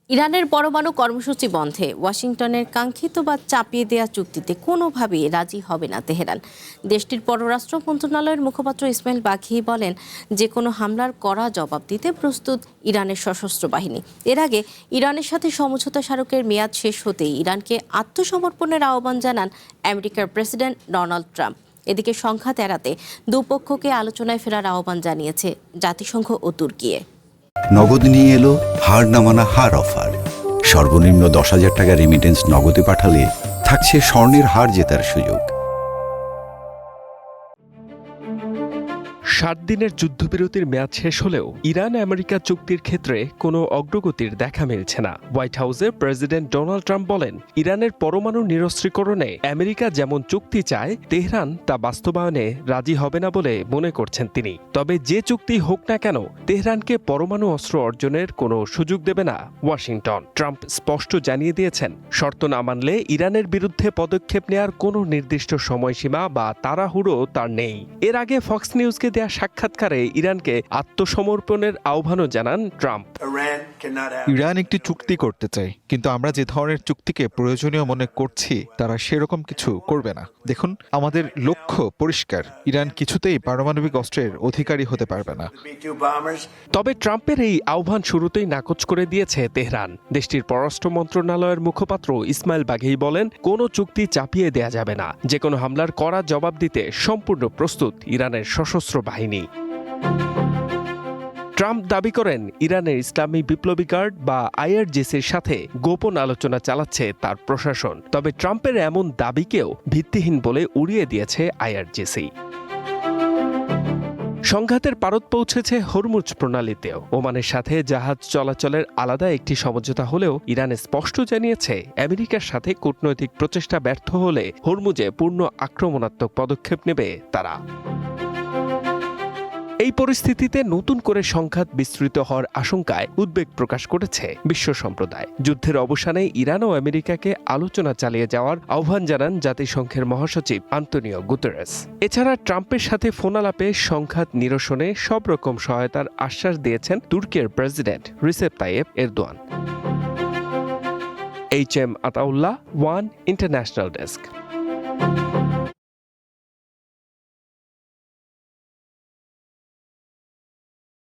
ইরানের পরমাণু কর্মসূচি বন্ধে ওয়াশিংটনের কাঙ্ক্ষিত বা চাপিয়ে দেয়া চুক্তিতে কোনোভাবেই রাজি হবে না তেহরান। দেশটির পররাষ্ট্র মন্ত্রণালয়ের মুখপাত্র ইসমাইল বাঘি বলেন, যে কোনো হামলার কড়া জবাব দিতে প্রস্তুত ইরানের সশস্ত্র বাহিনী। এর আগে ইরানের সাথে সমঝোতা স্মারকের মেয়াদ শেষ হতেই ইরানকে আত্মসমর্পণের আহ্বান জানান আমেরিকার প্রেসিডেন্ট ডোনাল্ড ট্রাম্প। এদিকে সংঘাত এড়াতে দুপক্ষকে আলোচনায় ফেরার আহ্বান জানিয়েছে জাতিসংঘ ও তুর্কিয়ে। নগদ নিয়ে এলো হার না মানা হার অফার। সর্বনিম্ন 10,000 টাকা রেমিটেন্স নগদে পাঠালে থাকছে স্বর্ণের হার জেতার সুযোগ। 7 দিনের যুদ্ধবিরতির মেয়াদ শেষ হলেও ইরান আমেরিকা চুক্তির ক্ষেত্রে কোনো অগ্রগতির দেখা মিলছে না। হোয়াইট হাউসে প্রেসিডেন্ট ডোনাল্ড ট্রাম্প বলেন, ইরানের পরমাণু নিরস্ত্রীকরণে আমেরিকা যেমন চুক্তি চায়, তেহরান তা বাস্তবায়নে রাজি হবে না বলে মনে করছেন তিনি। তবে যে চুক্তি হোক না কেন, তেহরানকে পরমাণু অস্ত্র অর্জনের কোনো সুযোগ দেবে না ওয়াশিংটন। ট্রাম্প স্পষ্ট জানিয়ে দিয়েছেন, শর্ত না মানলে ইরানের বিরুদ্ধে পদক্ষেপ নেওয়ার কোনো নির্দিষ্ট সময়সীমা বা তাড়াহুড়ো তার নেই। এর আগে ফক্স নিউজকে দেয়া সাক্ষাৎকারে ইরানকে আত্মসমর্পণের আহ্বানও জানান ট্রাম্প। ইরান একটি চুক্তি করতে চায়, কিন্তু আমরা যে ধরনের চুক্তিকে প্রয়োজনীয় মনে করছি তারা সেরকম কিছু করবে না। দেখুন, আমাদের লক্ষ্য পরিষ্কার, ইরান কিছুতেই পারমাণবিক অস্ত্রের অধিকারী হতে পারবে না। তবে ট্রাম্পের এই আহ্বান শুরুতেই নাকচ করে দিয়েছে তেহরান। দেশটির পররাষ্ট্র মন্ত্রণালয়ের মুখপাত্র ইসমাইল বাঘি বলেন, কোনো চুক্তি চাপিয়ে দেয়া যাবে না। যে কোনো হামলার কড়া জবাব দিতে সম্পূর্ণ প্রস্তুত ইরানের সশস্ত্র বাহিনী। ট্রাম্প দাবি করেন, ইরানের ইসলামী বিপ্লবী গার্ড বা আইআরজিসির সাথে গোপন আলোচনা চালাচ্ছে তার প্রশাসন। তবে ট্রাম্পের এমন দাবিকেও ভিত্তিহীন বলে উড়িয়ে দিয়েছে আইআরজিসি। সংঘাতের পারদ পৌঁছেছে হরমুজ প্রণালীতেও। ওমানের সাথে জাহাজ চলাচলের আলাদা একটি সমঝোতা হলেও ইরান স্পষ্ট জানিয়েছে, আমেরিকার সাথে কূটনৈতিক প্রচেষ্টা ব্যর্থ হলে হরমুজে পূর্ণ আক্রমণাত্মক পদক্ষেপ নেবে তারা। এই পরিস্থিতিতে নতুন করে সংঘাত বিস্তৃত হওয়ার আশঙ্কায় উদ্বেগ প্রকাশ করেছে বিশ্ব সম্প্রদায়। যুদ্ধের অবসানে ইরান ও আমেরিকাকে আলোচনা চালিয়ে যাওয়ার আহ্বান জানান জাতিসংঘের মহাসচিব আন্তোনিও গুতেরেস। এছাড়া ট্রাম্পের সাথে ফোনালাপে সংঘাত নিরসনে সব রকম সহায়তার আশ্বাস দিয়েছেন তুর্কির president Recep Tayyip Erdogan. HM Ataullah, one international desk.